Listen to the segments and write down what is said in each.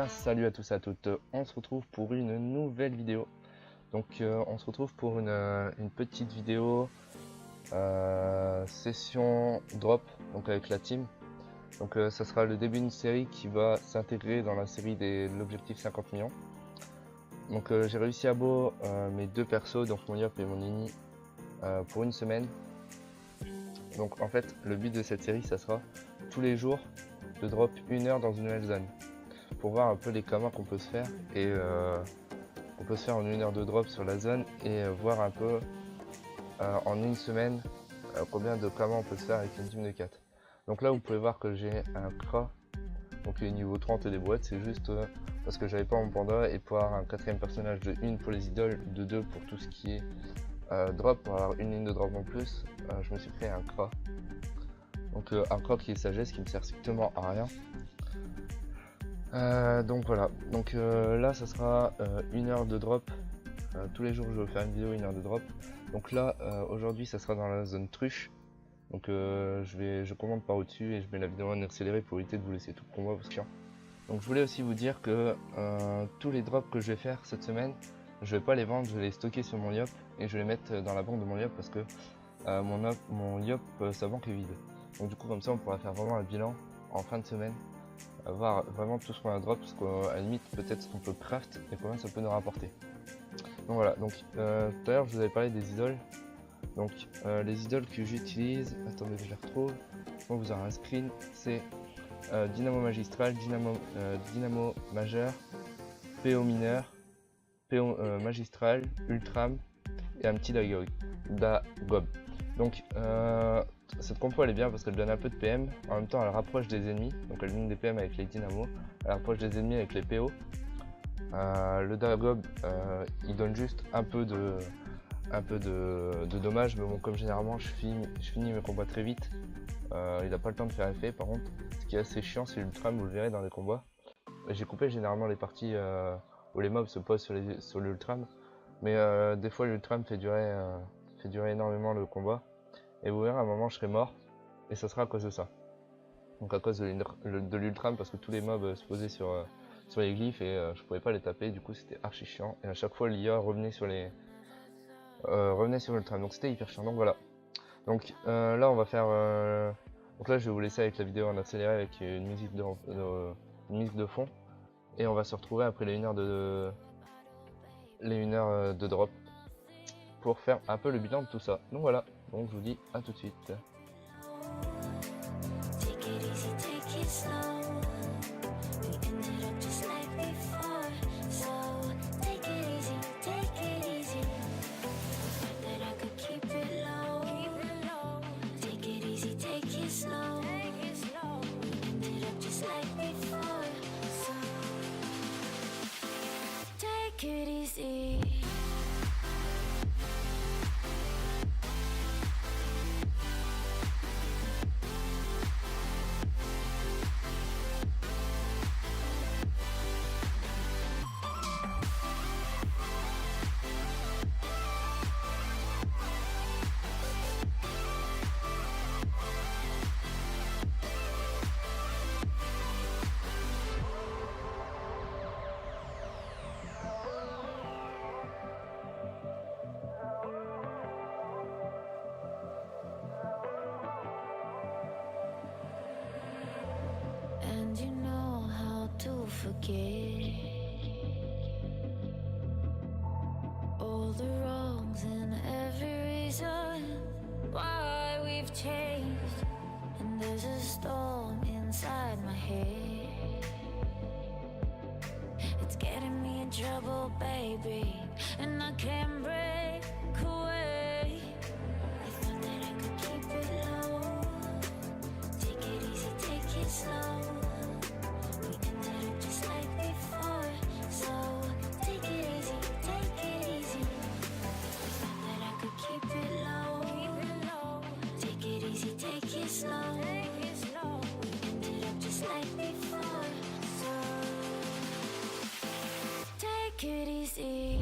bien, salut à tous et à toutes, on se retrouve pour une nouvelle vidéo. Donc on se retrouve pour une petite vidéo session drop, donc avec la team. Donc ça sera le début d'une série qui va s'intégrer dans la série de l'objectif 50 millions. Donc j'ai réussi à beau mes deux persos, donc mon Yop et mon Nini, pour une semaine. Donc en fait le but de cette série ça sera tous les jours de drop 1 heure dans une nouvelle zone, pour voir un peu les communs qu'on peut se faire et on peut se faire en 1 heure de drop sur la zone et voir un peu en une semaine combien de communs on peut se faire avec une team de 4. Donc là vous pouvez voir que j'ai un Kra, donc il est niveau 30 des boîtes, c'est juste parce que j'avais pas mon panda, et pour avoir un quatrième personnage de 1 pour les idoles, de 2 pour tout ce qui est drop, pour avoir une ligne de drop en plus, je me suis créé un Kra. Donc un Kra qui est sagesse, qui me sert strictement à rien. Donc voilà, donc là ça sera 1 heure de drop, tous les jours je vais faire une vidéo 1 heure de drop. Donc là aujourd'hui ça sera dans la zone truche, donc je commande par au dessus et je mets la vidéo en accéléré pour éviter de vous laisser tout le combat parce que chiant. Donc je voulais aussi vous dire que tous les drops que je vais faire cette semaine, je vais pas les vendre, je vais les stocker sur mon Yop et je vais les mettre dans la banque de mon Yop parce que mon Yop sa banque est vide. Donc du coup comme ça on pourra faire vraiment un bilan en fin de semaine, voir vraiment tout ce qu'on a drop, parce qu'à la limite peut-être ce qu'on peut craft et combien ça peut nous rapporter. Donc voilà, donc tout à l'heure je vous avais parlé des idoles. Donc les idoles que j'utilise, attendez que je les retrouve, on vous aura un screen, c'est Dynamo magistral, Dynamo majeur, PO mineur, PO magistral, Ultram et un petit Dagob. Donc cette compo elle est bien parce qu'elle donne un peu de PM, en même temps elle rapproche des ennemis, donc elle donne des PM avec les Dynamo, elle rapproche des ennemis avec les PO. Le Dagob il donne juste un peu de dommages, mais bon, comme généralement je finis mes combats très vite, il n'a pas le temps de faire effet. Par contre ce qui est assez chiant c'est l'Ultram, vous le verrez dans les combats. J'ai coupé généralement les parties où les mobs se posent sur l'Ultram, mais des fois l'Ultram fait durer énormément le combat. Et vous verrez à un moment je serai mort, et ça sera à cause de ça. Donc à cause de l'Ultram, parce que tous les mobs se posaient sur les glyphes et je pouvais pas les taper, du coup c'était archi chiant. Et à chaque fois l'IA revenait sur l'Ultram, donc c'était hyper chiant. Donc voilà. Donc là on va faire... Donc là je vais vous laisser avec la vidéo en accéléré avec une musique de fond. Et on va se retrouver après les 1 heure de drop pour faire un peu le bilan de tout ça. Donc voilà, donc je vous dis à tout de suite. And you know how to forget all the wrongs and every reason why we've changed. And there's a storm inside my head, it's getting me in trouble, baby, and I can't break away. I thought that I could keep it low, take it easy, take it slow. We ended up just like before, so take it easy, take it easy. I thought that I could keep it low, take it easy, take it slow. We ended up just like before, so take it easy.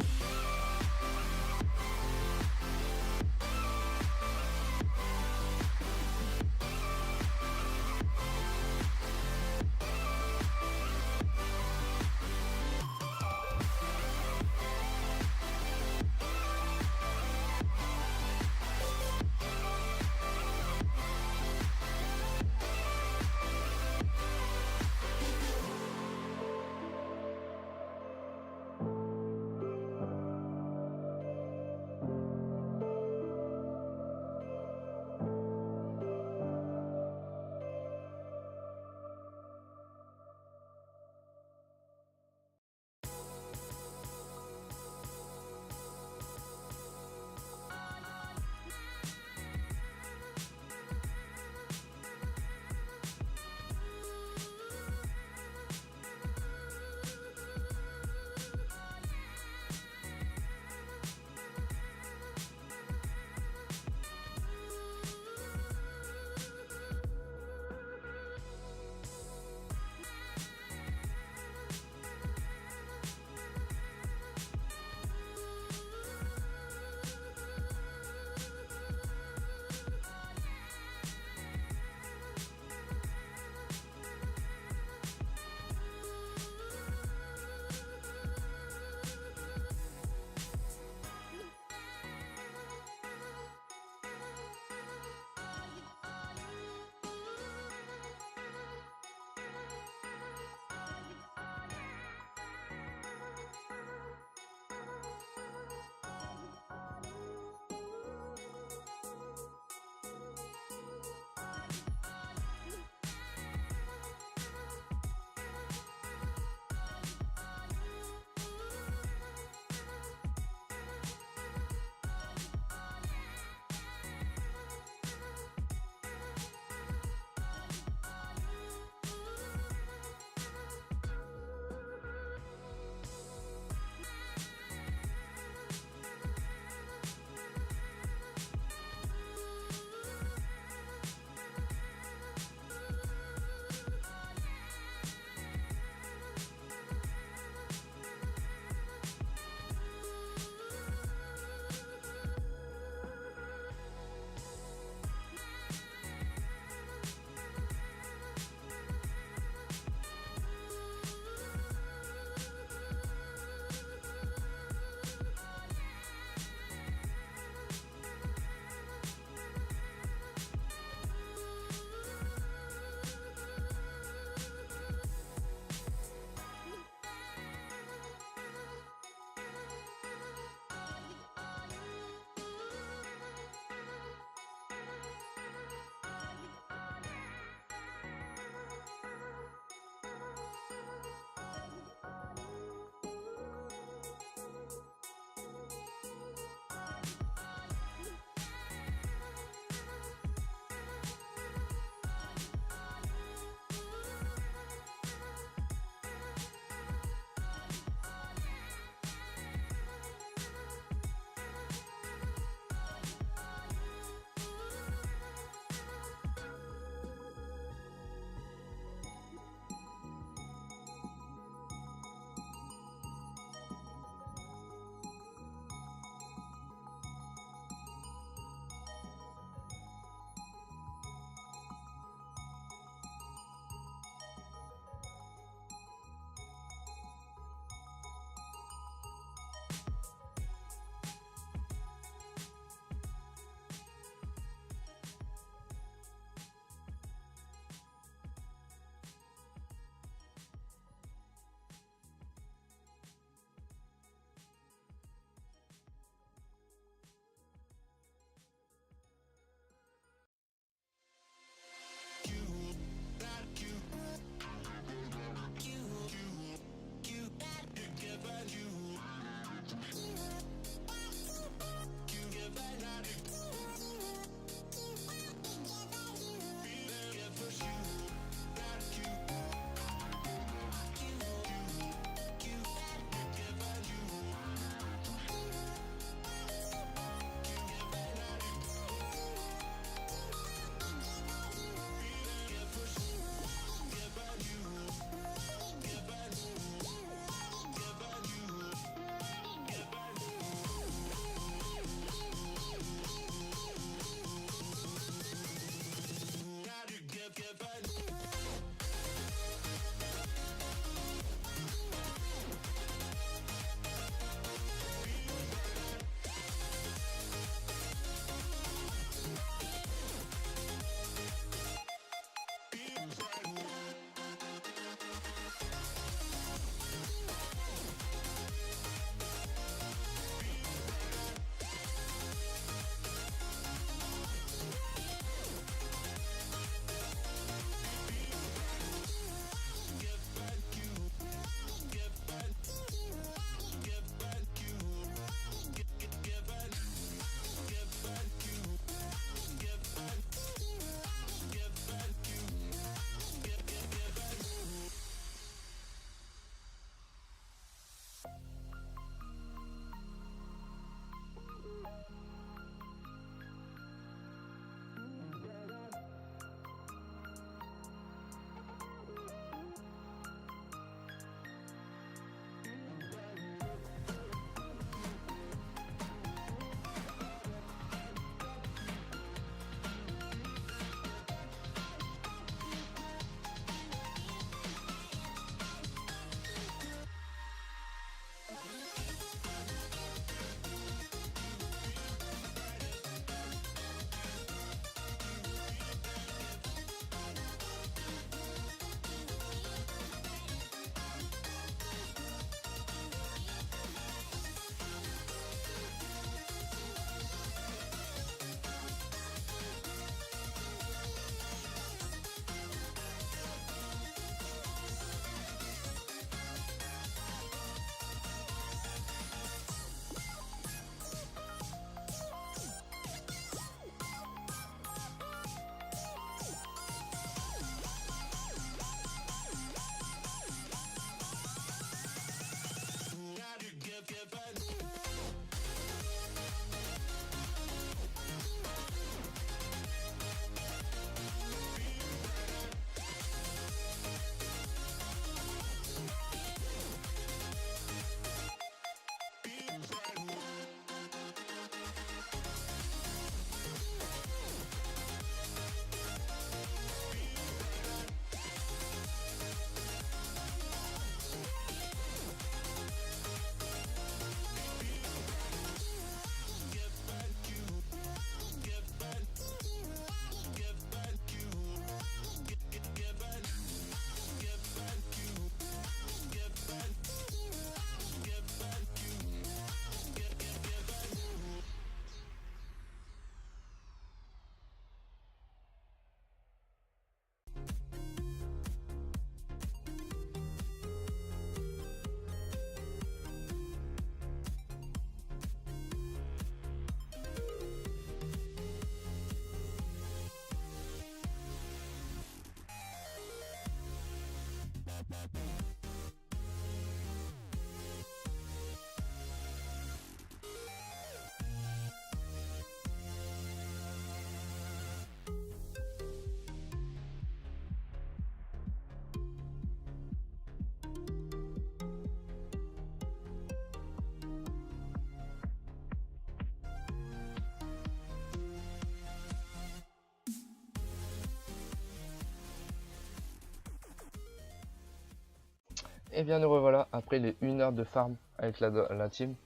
Et bien nous revoilà après les 1 heure de farm avec la team.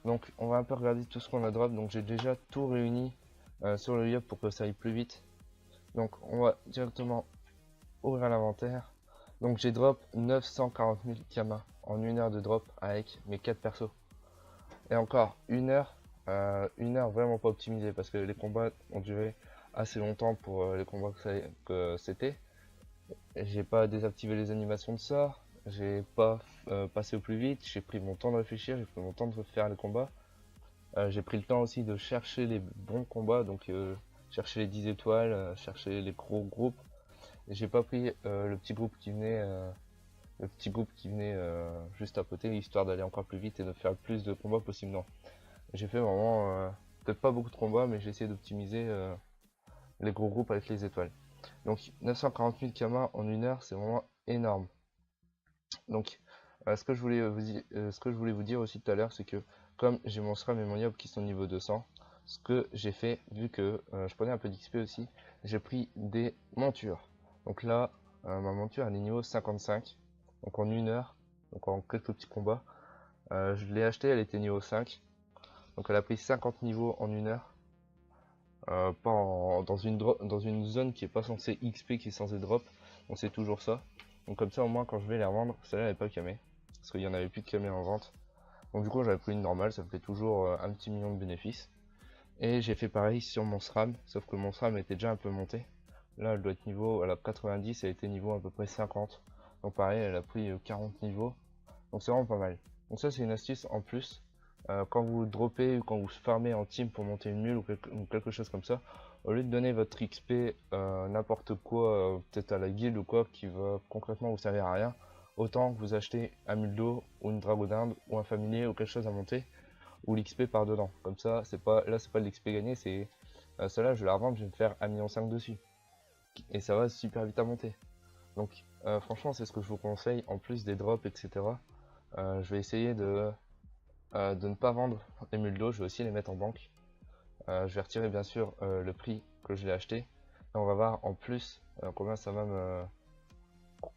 Donc on va un peu regarder tout ce qu'on a drop. Donc j'ai déjà tout réuni sur le yop pour que ça aille plus vite. Donc on va directement ouvrir l'inventaire. Donc j'ai drop 940 000 kamas en 1 heure de drop avec mes 4 persos. Et encore 1 heure, 1 heure vraiment pas optimisée parce que les combats ont duré assez longtemps pour les combats que c'était. J'ai pas désactivé les animations de sort, j'ai pas passé au plus vite, j'ai pris mon temps de réfléchir, j'ai pris mon temps de faire les combats. J'ai pris le temps aussi de chercher les bons combats, donc chercher les 10 étoiles, chercher les gros groupes. J'ai pas pris le petit groupe qui venait, juste à côté, histoire d'aller encore plus vite et de faire le plus de combats possible. Non, j'ai fait vraiment peut-être pas beaucoup de combats, mais j'ai essayé d'optimiser les gros groupes avec les étoiles. Donc 940 000 kamas en 1 heure, c'est vraiment énorme. Donc ce que je voulais vous dire aussi tout à l'heure, c'est que comme j'ai mon SRAM et mon YOP qui sont niveau 200, ce que j'ai fait, vu que je prenais un peu d'XP aussi, j'ai pris des montures. Donc là, ma monture elle est niveau 55, donc en 1 heure, donc en quelques petits combats. Je l'ai acheté, elle était niveau 5, donc elle a pris 50 niveaux en 1 heure. Pas dans une zone qui est pas censée XP, qui est censée drop, donc c'est toujours ça. Donc comme ça au moins quand je vais les revendre, celle-là elle n'est pas camée, parce qu'il y en avait plus de camée en vente. Donc du coup j'avais pris une normale, ça me fait toujours un petit million de bénéfices. Et j'ai fait pareil sur mon SRAM, sauf que mon SRAM était déjà un peu monté. Là elle doit être niveau, elle a 90, elle était niveau à peu près 50. Donc pareil elle a pris 40 niveaux, donc c'est vraiment pas mal. Donc ça c'est une astuce en plus. Quand vous droppez ou quand vous farmez en team pour monter une mule ou quelque chose comme ça, au lieu de donner votre XP n'importe quoi, peut-être à la guilde ou quoi, qui va concrètement vous servir à rien, autant que vous achetez un muldo ou une dragodinde ou un familier ou quelque chose à monter, où l'XP part dedans. Comme ça, c'est pas de l'XP gagné, c'est celle-là je vais la revendre, je vais me faire 1,5 million dessus. Et ça va super vite à monter. Donc franchement c'est ce que je vous conseille, en plus des drops, etc. Je vais essayer de ne pas vendre les muldos, je vais aussi les mettre en banque. Je vais retirer bien sûr le prix que je l'ai acheté. Et on va voir en plus combien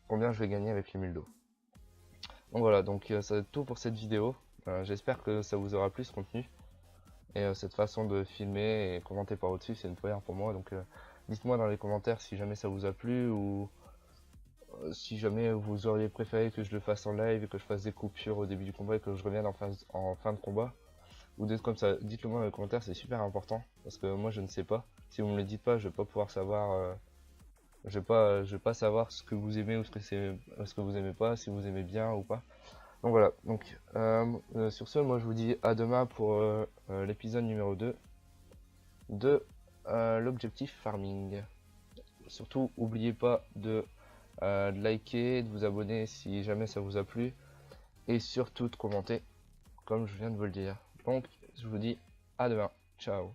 combien je vais gagner avec les muldos. Donc voilà, donc ça va être tout pour cette vidéo. J'espère que ça vous aura plu ce contenu. Et cette façon de filmer et commenter par au-dessus, c'est une première pour moi. Donc dites-moi dans les commentaires si jamais ça vous a plu ou si jamais vous auriez préféré que je le fasse en live et que je fasse des coupures au début du combat et que je revienne en fin de combat. Ou des trucs comme ça, dites-le moi dans les commentaires, c'est super important parce que moi je ne sais pas. Si vous me le dites pas, je vais pas pouvoir savoir, je vais pas savoir ce que vous aimez ou ce que vous aimez pas, si vous aimez bien ou pas. Donc voilà, donc sur ce, moi je vous dis à demain pour l'épisode numéro 2 de l'objectif farming. Surtout, n'oubliez pas de liker, de vous abonner si jamais ça vous a plu et surtout de commenter comme je viens de vous le dire. Donc je vous dis à demain, ciao.